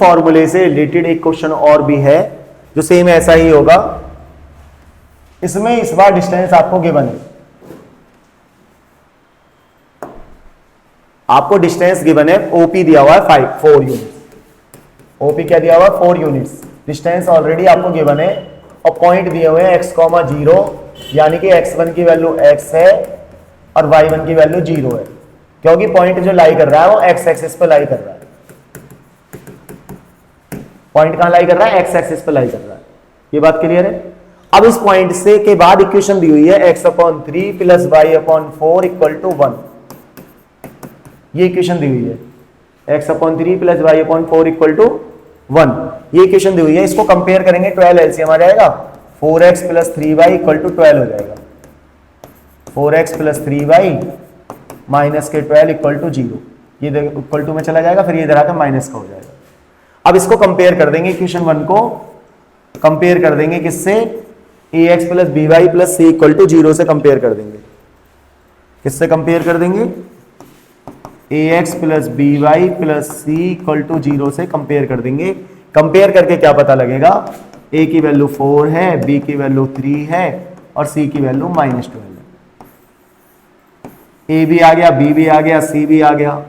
फॉर्मूले से रिलेटेड एक क्वेश्चन और भी है जो सेम ऐसा ही होगा। इसमें इस बार डिस्टेंस आपको गिवन है, आपको डिस्टेंस गिवन है, ओपी दिया हुआ है 4 यूनिट्स। ओपी क्या दिया हुआ है? 4 यूनिट्स। डिस्टेंस ऑलरेडी आपको गिवन है और पॉइंट दिए हुए हैं x,0, यानी कि x1 की वैल्यू x है और y1 की वैल्यू 0 है, क्योंकि पॉइंट जो लाई कर रहा है वो x एक्सिस पे लाई कर रहा है। पॉइंट कहां लाई कर रहा है? x एक्सिस पे लाई कर रहा है। ये बात क्लियर है? अब इस पॉइंट से के बाद इक्वेशन दी हुई है x/3 plus y/4 equal to 1। ये इक्वेशन दी हुई है x/3 plus y/4 equal to 1। ये इक्वेशन दी हुई है, इसको कंपेयर करेंगे 12 एलसीएम आ जाएगा, 4x plus 3y equal to 12 हो जाएगा। 4x प्लस 3y माइनस के 12 इक्वल टू 0। ये इक्वल टू में चला जाएगा, फिर ये इधर आकर माइनस का हो जाएगा। अब इसको कंपेयर कर देंगे, इक्वेशन 1 को कंपेयर कर देंगे किससे? ax plus by plus c equal to 0 से कंपेयर कर देंगे। किससे कंपेयर कर देंगे? ax plus by plus c equal to 0 से कंपेयर कर देंगे। कंपेयर करके क्या पता लगेगा? a की वैल्यू 4 है, b की वैल्यू 3 है और c की वैल्यू -12 है। a भी आ गया, b भी आ गया, c भी आ गया,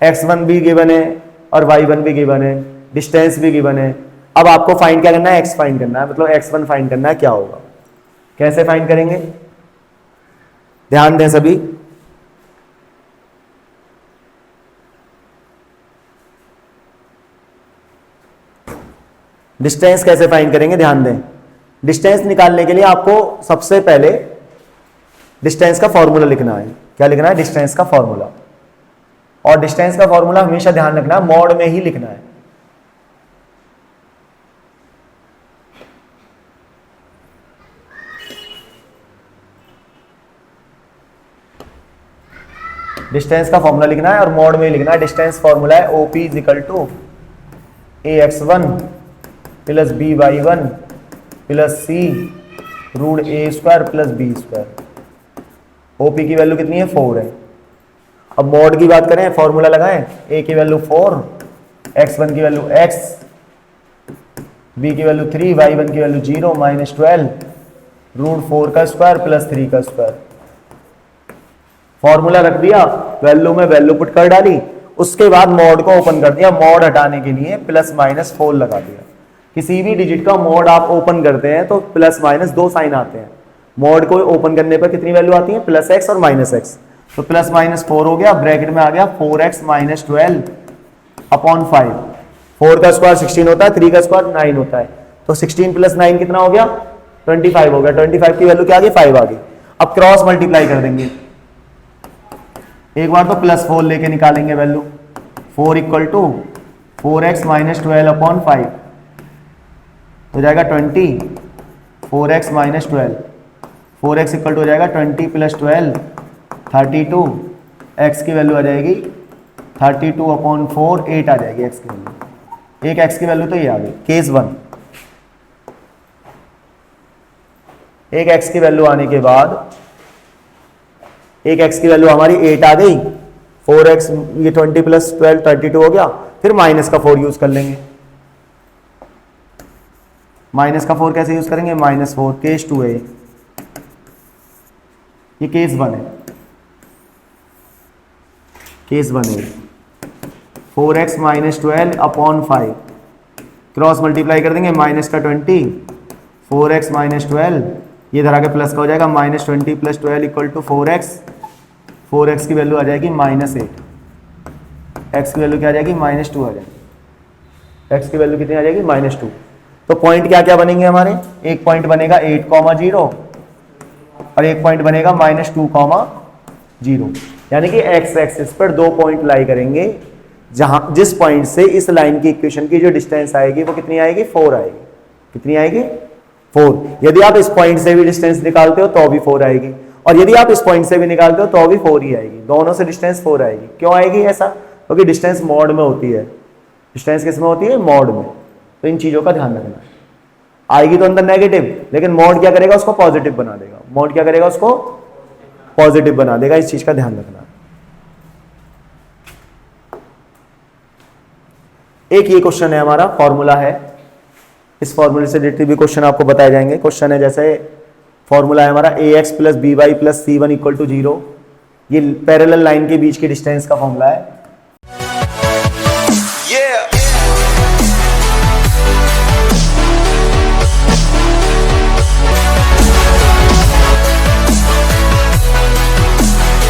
x1 भी गिवन है और y1 भी गिवन है, डिस्टेंस भी गिवन है। अब आपको फाइंड क्या करना है? x फाइंड करना है, मतलब x1 फाइंड करना है। क्या होगा, कैसे फाइंड करेंगे? ध्यान दें सभी। डिस्टेंस कैसे फाइंड करेंगे? ध्यान दें। डिस्टेंस निकालने के लिए आपको सबसे पहले डिस्टेंस का फॉर्मूला लिखना है। क्या लिखना है? डिस्टेंस का फॉर्मूला। और डिस्टेंस का फॉर्मूला हमेशा ध्यान रखना, मॉड में ही लिखना है। डिस्टेंस का फॉर्मूला लिखना है और मॉड में ही लिखना है। डिस्टेंस फॉर्मूला है OP is equal to ax1 plus by1 plus c root a² plus b²। OP की वैल्यू कितनी है? 4 है। अब मॉड की बात करें, फॉर्मूला लगाएं, a की वैल्यू 4, x1 की वैल्यू x, b की वैल्यू 3, y1 की वैल्यू 0 -12 रूट 4 का स्क्वायर प्लस 3 का स्क्वायर। फॉर्मूला रख दिया, वैल्यू में वैल्यू पुट कर डाली, उसके बाद मॉड को ओपन कर दिया। मॉड हटाने के लिए +-4 लगा दिया। किसी भी डिजिट का मॉड आप ओपन करते हैं तो +- 2 साइन आते हैं। मॉड को ओपन करने पर कितनी वैल्यू आती है? +x और -x। तो +-4 हो गया, ब्रैकेट में आ गया 4x -12 अपॉन 5। 4 का स्क्वायर 16 होता है, 3 का स्क्वायर 9 होता है, तो 16 + 9 कितना हो गया? 25 हो गया। 25 की वैल्यू क्या आ गई? 5 आ गई। अब क्रॉस मल्टीप्लाई कर देंगे, एक बार तो +4 लेके निकालेंगे value. 4 equal to 4x -12 upon 5 हो जाएगा 20, 4x -12, 4x इक्वल टू हो जाएगा 20 + 12 32, x की वैल्यू आ जाएगी 32 अपॉन 4, 8 आ जाएगी x की वैल्यू। एक x की वैल्यू तो ये आ गई। केस 1, एक x की वैल्यू आने के बाद, एक x की वैल्यू हमारी 8 आ गई, 4x ये 20 + 12 32 हो गया। फिर माइनस का 4 यूज कर लेंगे। माइनस का 4 कैसे यूज करेंगे? -4, केस 2 है ये केस 1 है। केस 1 है 4x -12 अपॉन 5, क्रॉस मल्टीप्लाई कर देंगे, माइनस का 20, 4x -12, ये इधर आके प्लस का हो जाएगा, -20 + 12 इक्वल टू 4x। 4x की वैल्यू आ जाएगी -8, x की वैल्यू क्या आ जाएगी? -2 आ जाएगी। x की वैल्यू कितनी आ जाएगी? -2। तो पॉइंट क्या क्या बनेंगे हमारे? एक पॉइंट बनेगा 8,0 और एक पॉइंट बनेगा -2,0, यानी कि x एक्सिस पर 2 पॉइंट लाई करेंगे, जहां जिस पॉइंट से इस लाइन की इक्वेशन की जो डिस्टेंस आएगी वो कितनी आएगी? 4 आएगी। कितनी आएगी? 4। यदि आप इस पॉइंट से भी डिस्टेंस निकालते हो तो भी 4 आएगी, और यदि आप इस पॉइंट से भी निकालते हो तो भी 4 ही आएगी। दोनों से डिस्टेंस 4 आएगी। क्यों आएगी ऐसा? क्योंकि डिस्टेंस मॉड में होती है। डिस्टेंस किस में होती है? मॉड में। तो इन चीजों का ध्यान रखना है। आएगी तो अंदर नेगेटिव, लेकिन मॉड क्या करेगा? उसको पॉजिटिव बना देगा। मॉड क्या करेगा? उसको पॉजिटिव बना देगा। इस चीज का ध्यान रखना। एक ये क्वेश्चन है हमारा, फॉर्मूला है, इस फॉर्मूले से रिलेटेड भी क्वेश्चन आपको बताए जाएंगे। क्वेश्चन है जैसे फॉर्मूला है हमारा a x plus b y plus c one equal to 0, ये पैरेलल लाइन के बीच के डिस्टेंस का फॉर्मूला है।